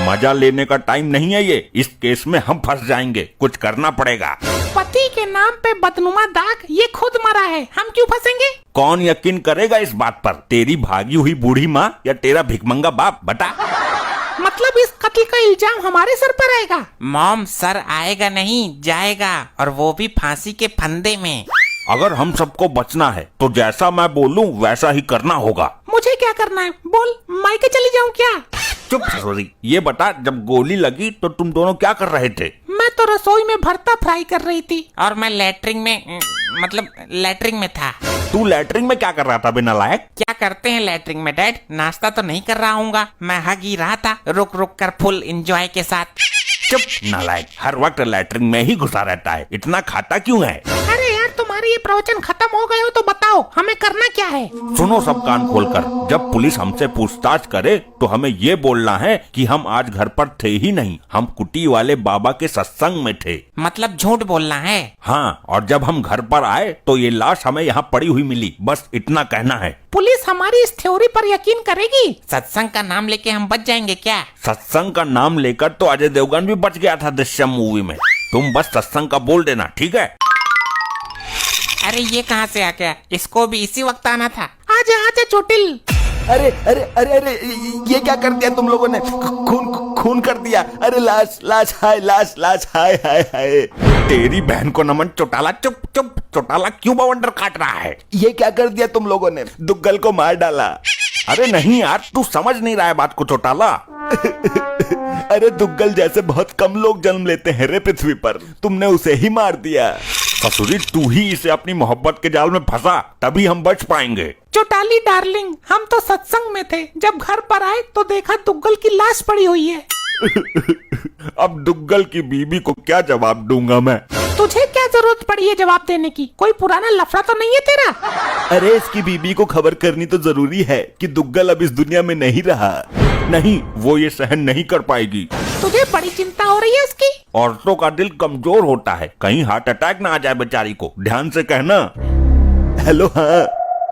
मजा लेने का टाइम नहीं है ये। इस केस में हम फंस जाएंगे, कुछ करना पड़ेगा। पति के नाम पे बदनुमा दाग, ये खुद मरा है, हम क्यों फंसेंगे? कौन यकीन करेगा इस बात पर? तेरी भागी हुई बूढ़ी माँ या तेरा भिखमंगा बाप? बता। मतलब इस कत्ल का इल्जाम हमारे सर पर आएगा? मॉम, सर आएगा नहीं, जाएगा, और वो भी फांसी के फंदे में। अगर हम सबको बचना है तो जैसा मैं बोलूं वैसा ही करना होगा। मुझे क्या करना है? बोल, मायके चली जाऊं क्या? चुप ससुरी, ये बता, जब गोली लगी तो तुम दोनों क्या कर रहे थे? मैं तो रसोई में भरता फ्राई कर रही थी। और मैं लैट्रिन में था। तू लैट्रिन में क्या कर रहा था बिना लायक? क्या करते हैं लैट्रिन में डैड? नाश्ता तो नहीं कर रहा हूँगा, मैं हग ही रहा था रुक रुक कर फुल एंजॉय के साथ। चुप नालायक, हर वक्त लैट्रिन में ही घुसा रहता है, इतना खाता क्यों है? अरे यार, तुम्हारे ये प्रवचन खत्म हो गए हो तो बताओ हमें करना क्या है? सुनो सब कान खोलकर, जब पुलिस हमसे पूछताछ करे तो हमें ये बोलना है कि हम आज घर पर थे ही नहीं, हम कुटी वाले बाबा के सत्संग में थे। मतलब झूठ बोलना है? हाँ, और जब हम घर पर आए तो ये लाश हमें यहाँ पड़ी हुई मिली, बस इतना कहना है। पुलिस हमारी इस थ्योरी पर यकीन करेगी? सत्संग का नाम लेके हम बच जाएंगे क्या? सत्संग का नाम लेकर तो अजय देवगन भी बच गया था दृश्यम मूवी में। तुम बस सत्संग का बोल देना, ठीक है? अरे ये कहाँ से आ गया? इसको भी इसी वक्त आना था। आजा आजा चोटिल। अरे अरे अरे अरे, ये क्या कर दिया तुम लोगों ने? खून खून कर दिया। अरे लाश लाश, हाय लाश लाश, हाय हाय हाय। तेरी बहन को नमन चौटाला। चुप चुप, चौटाला क्यों बवंडर काट रहा है? ये क्या कर दिया तुम लोगों ने? दुग्गल को मार डाला। अरे नहीं यार, तू समझ नहीं रहा है बात को चौटाला। अरे दुग्गल जैसे बहुत कम लोग जन्म लेते हैं रे पृथ्वी पर, तुमने उसे ही मार दिया। ससुरी, तू ही इसे अपनी मोहब्बत के जाल में फंसा, तभी हम बच पाएंगे। चोटाली डार्लिंग, हम तो सत्संग में थे, जब घर पर आए तो देखा दुग्गल की लाश पड़ी हुई है। अब दुग्गल की बीबी को क्या जवाब दूंगा मैं? तुझे क्या जरूरत पड़ी है जवाब देने की? कोई पुराना लफड़ा तो नहीं है तेरा? अरे इसकी बीबी को खबर करनी तो जरूरी है कि दुग्गल अब इस दुनिया में नहीं रहा। नहीं, वो ये सहन नहीं कर पाएगी। तुझे बड़ी चिंता हो रही है उसकी? औरतों का दिल कमजोर होता है, कहीं हार्ट अटैक ना आ जाए बेचारी को, ध्यान से कहना। हेलो, हाँ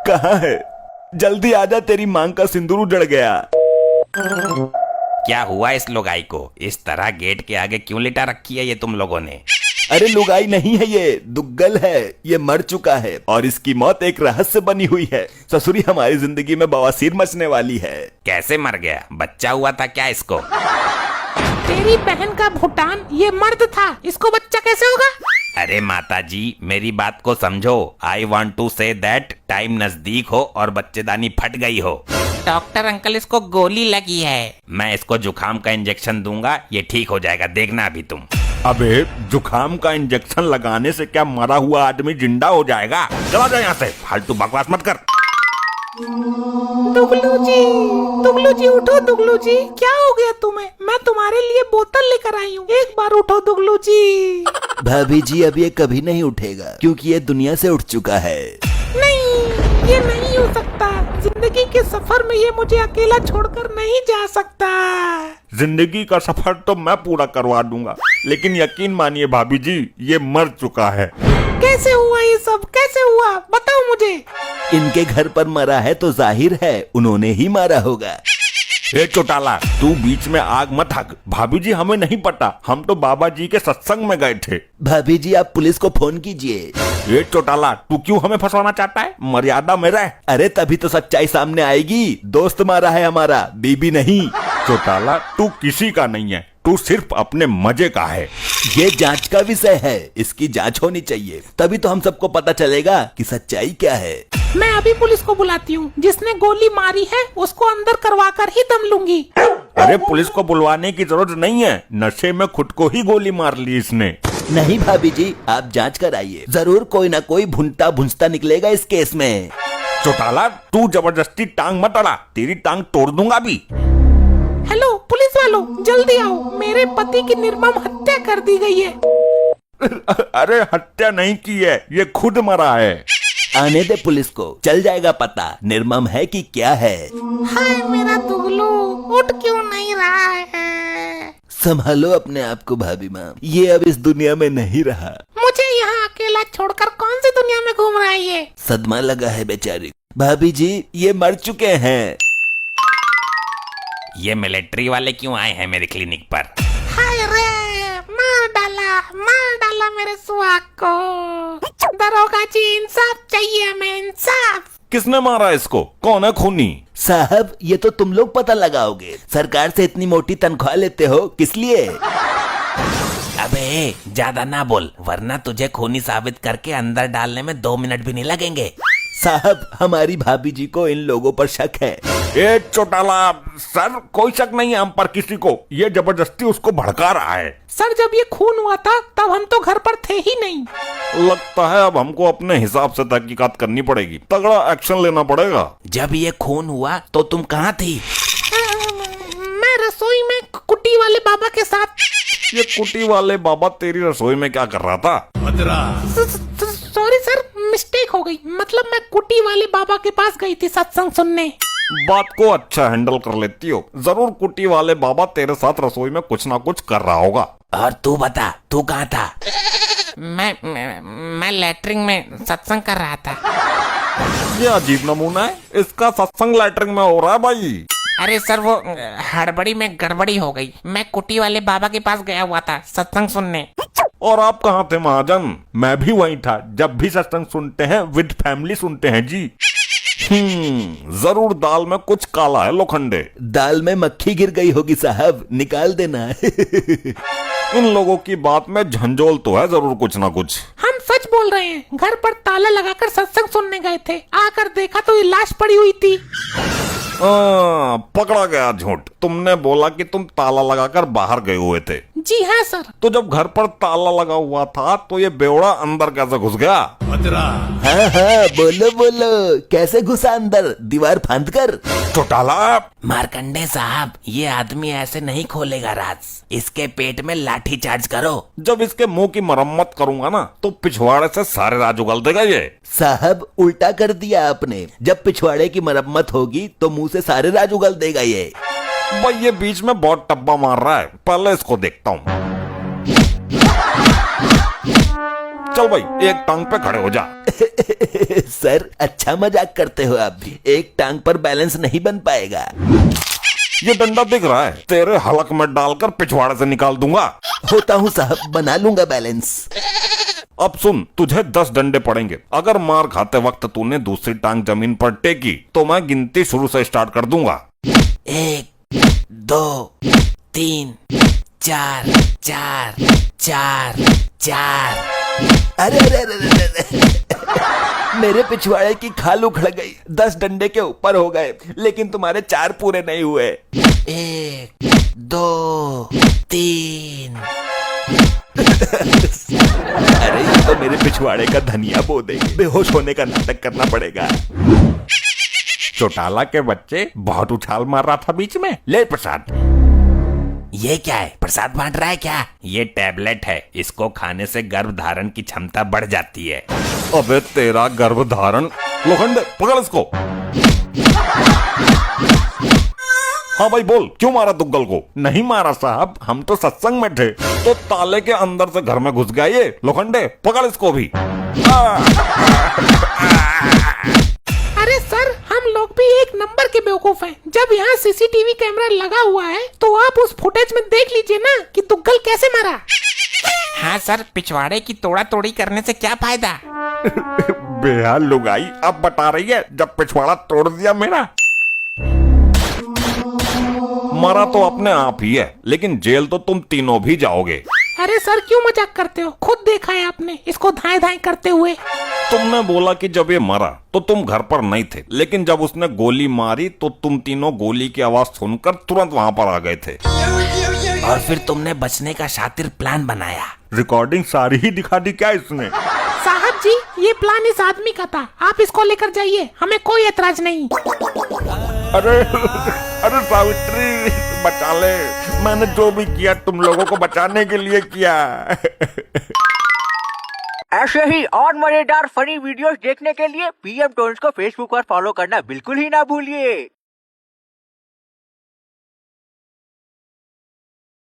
कहाँ है? जल्दी आजा, तेरी मांग का सिंदूर उजड़ गया। क्या हुआ इस लुगाई को? इस तरह गेट के आगे क्यों लिटा रखी है ये तुम लोगों ने? अरे लुगाई नहीं है, ये दुग्गल है। ये मर चुका है और इसकी मौत एक रहस्य बनी हुई है। ससुरी, हमारी जिंदगी में बवासीर मचने वाली है। कैसे मर गया? बच्चा हुआ था क्या इसको? तेरी बहन का भूटान ये मर्द था, इसको बच्चा कैसे होगा? अरे माता जी, मेरी बात को समझो। I want to say that time नजदीक हो और बच्चेदानी फट गई हो। डॉक्टर अंकल, इसको गोली लगी है। मैं इसको जुखाम का इंजेक्शन दूंगा, ये ठीक हो जाएगा, देखना अभी तुम। अबे, जुखाम का इंजेक्शन लगाने से क्या मरा हुआ आदमी जिंदा हो जाएगा? चला जा यहाँ से, फालतू बकवास मत कर। दुगलू जी उठो। दुगलू जी, क्या हो गया तुम्हें? मैं तुम्हारे लिए बोतल लेकर आई हूँ, एक बार उठो दुगलू जी। भाभी जी, अब ये कभी नहीं उठेगा क्योंकि ये दुनिया से उठ चुका है। नहीं, ये नहीं हो सकता। जिंदगी के सफर में ये मुझे अकेला छोड़कर नहीं जा सकता। जिंदगी का सफर तो मैं पूरा करवा दूंगा, लेकिन यकीन मानिए भाभी जी, ये मर चुका है। कैसे हुआ ये सब? कैसे हुआ? बताओ मुझे। इनके घर पर मरा है तो जाहिर है उन्होंने ही मारा होगा। ए चौटाला, तू बीच में आग मत हक। भाभी जी, हमें नहीं पता, हम तो बाबा जी के सत्संग में गए थे। भाभी जी, आप पुलिस को फोन कीजिए। ए चौटाला, तू क्यों हमें फंसाना चाहता है? मर्यादा में रह। अरे तभी तो सच्चाई सामने आएगी। दोस्त मारा है हमारा, बीबी नहीं। चौटाला, तू किसी का नहीं है, तू सिर्फ अपने मजे का है। ये जांच का विषय है, इसकी जांच होनी चाहिए, तभी तो हम सबको पता चलेगा कि सच्चाई क्या है। मैं अभी पुलिस को बुलाती हूँ। जिसने गोली मारी है उसको अंदर करवा कर ही दम लूंगी। अरे पुलिस को बुलवाने की जरूरत नहीं है, नशे में खुद को ही गोली मार ली इसने। नहीं भाभी जी, आप जांच कराइए, जरूर कोई ना कोई भुनता भुंजता निकलेगा इस केस में। चौटाला, तू जबरदस्ती टांग मत अड़ा, तेरी टांग तोड़ दूंगा भी। हेलो पुलिस वालों, जल्दी आओ, मेरे पति की निर्मम हत्या कर दी गई है। अरे हत्या नहीं की है, ये खुद मरा है। आने दे पुलिस को, चल जाएगा पता निर्मम है कि क्या है। हाय मेरा दुगलू, उठ क्यों नहीं रहा है? संभालो अपने आप को भाभी माँ, ये अब इस दुनिया में नहीं रहा। मुझे यहाँ अकेला छोड़कर कौन सी दुनिया में घूम रहा है ये? सदमा लगा है बेचारी। भाभी जी, ये मर चुके हैं। ये मिलिट्री वाले क्यों आए हैं मेरे क्लिनिक पर? हाय रे, मार डाला मेरे सुहाग को। दरोगा जी, इंसाफ चाहिए हमें, इंसाफ। किसने मारा इसको? कौन है खूनी? साहब ये तो तुम लोग पता लगाओगे। सरकार से इतनी मोटी तनख्वाह लेते हो किस लिए? अबे ज्यादा ना बोल, वरना तुझे खूनी साबित करके अंदर डालने में 2 मिनट भी नहीं लगेंगे। साहब हमारी भाभी जी को इन लोगों पर शक है। ए चौटाला, सर कोई शक नहीं है हम पर किसी को। ये जबरदस्ती उसको भड़का रहा है। सर जब ये खून हुआ था तब हम तो घर पर थे ही नहीं। लगता है अब हमको अपने हिसाब से तहकीकात करनी पड़ेगी, तगड़ा एक्शन लेना पड़ेगा। जब ये खून हुआ तो तुम कहाँ थी? मैं रसोई में कुटी वाले बाबा के साथ। ये कुटी वाले बाबा तेरी रसोई में क्या कर रहा था? सॉरी सर, मिस्टेक हो गई। मतलब मैं कुटी वाले बाबा के पास गई थी सत्संग सुनने। बात को अच्छा हैंडल कर लेती हो। जरूर कुटी वाले बाबा तेरे साथ रसोई में कुछ ना कुछ कर रहा होगा। और तू बता, तू कहाँ था? मैं लैट्रिन में सत्संग कर रहा था। ये अजीब नमूना है, इसका सत्संग लैटरिन में हो रहा है भाई। अरे सर वो हड़बड़ी में गड़बड़ी हो गई। मैं कुटी वाले बाबा के पास गया हुआ था सत्संग सुनने। और आप कहाँ थे महाजन? मैं भी वहीं था। जब भी सत्संग सुनते हैं विद फैमिली सुनते हैं जी। जरूर दाल में कुछ काला है लोखंडे। दाल में मक्खी गिर गई होगी साहब, निकाल देना। इन लोगों की बात में झंझोल तो है जरूर कुछ ना कुछ। हम सच बोल रहे हैं, घर पर ताला लगाकर सत्संग सुनने गए थे। आकर देखा तो ये लाश पड़ी हुई थी। पकड़ा गया झूठ। तुमने बोला कि तुम ताला लगाकर बाहर गए हुए थे। जी हाँ सर। तो जब घर पर ताला लगा हुआ था तो ये बेवड़ा अंदर कैसे घुस गया? हाँ हाँ बोलो बोलो, कैसे घुसा अंदर? दीवार फांद कर? चौटाला, मार्कंडे साहब, ये आदमी ऐसे नहीं खोलेगा राज। इसके पेट में लाठी चार्ज करो। जब इसके मुंह की मरम्मत करूंगा ना तो पिछवाड़े से सारे राज उगल देगा ये। साहब उल्टा कर दिया आपने। जब पिछवाड़े की मरम्मत होगी तो मुंह से सारे राज उगल देगा ये। भाई ये बीच में बहुत टप्पा मार रहा है, पहले इसको देखता हूँ। चल भाई एक टांग पे खड़े हो जा। सर अच्छा मजाक करते हो आप भी। एक टांग पर बैलेंस नहीं बन पाएगा। ये डंडा दिख रहा है, तेरे हलक में डालकर पिछवाड़े से निकाल दूंगा। होता हूँ साहब, बना लूंगा बैलेंस। अब सुन, तुझे 10 डंडे पड़ेंगे। अगर मार खाते वक्त तूने दूसरी टांग जमीन पर टेकी तो मैं गिनती शुरू से स्टार्ट कर दूंगा। 1 2 3 4 4 4 4। अरे अरे अरे अरे अरे। मेरे पिछवाड़े की खाल उखड़ गई। 10 डंडे के ऊपर हो गए, लेकिन तुम्हारे 4 पूरे नहीं हुए। 1 2 3। अरे ये तो मेरे पिछवाड़े का धनिया बो देंगे। बेहोश होने का नाटक करना पड़ेगा। चौटाला के बच्चे बहुत उछाल मार रहा था बीच में। ले प्रसाद। ये क्या है? प्रसाद बांट रहा है क्या? ये टैबलेट है, इसको खाने से गर्भ धारण की क्षमता बढ़ जाती है। अबे तेरा गर्भ धारण, लोखंडे पकड़ इसको। हाँ भाई बोल, क्यों मारा दुग्गल को? नहीं मारा साहब, हम तो सत्संग में थे। तो ताले के अंदर से घर में घुस गया ये। लोखंडे पकड़ इसको भी। अरे सर, हम लोग भी एक नंबर के बेवकूफ हैं। जब यहाँ सीसीटीवी कैमरा लगा हुआ है तो आप उस फुटेज में देख लीजिए ना कि दुग्गल कैसे मरा। हाँ सर, पिछवाड़े की तोड़ा तोड़ी करने से क्या फायदा? बेहाल लुगाई अब बता रही है जब पिछवाड़ा तोड़ दिया मेरा। मरा तो अपने आप ही है, लेकिन जेल तो तुम तीनों भी जाओगे। अरे सर क्यों मजाक करते हो? खुद देखा है आपने इसको धाए धाए करते हुए। तुमने बोला कि जब ये मरा तो तुम घर पर नहीं थे, लेकिन जब उसने गोली मारी तो तुम तीनों गोली की आवाज सुनकर तुरंत वहाँ पर आ गए थे। और फिर तुमने बचने का शातिर प्लान बनाया। रिकॉर्डिंग सारी ही दिखा दी क्या इसने? साहब जी, ये प्लान इस आदमी का था। आप इसको लेकर जाइए, हमें कोई एतराज नहीं। अरे अरे सावित्री बचा ले, मैंने जो भी किया तुम लोगों को बचाने के लिए किया। ऐसे ही और मजेदार फनी वीडियोस देखने के लिए पीएम टोन्स को फेसबुक पर फॉलो करना बिल्कुल ही ना भूलिए।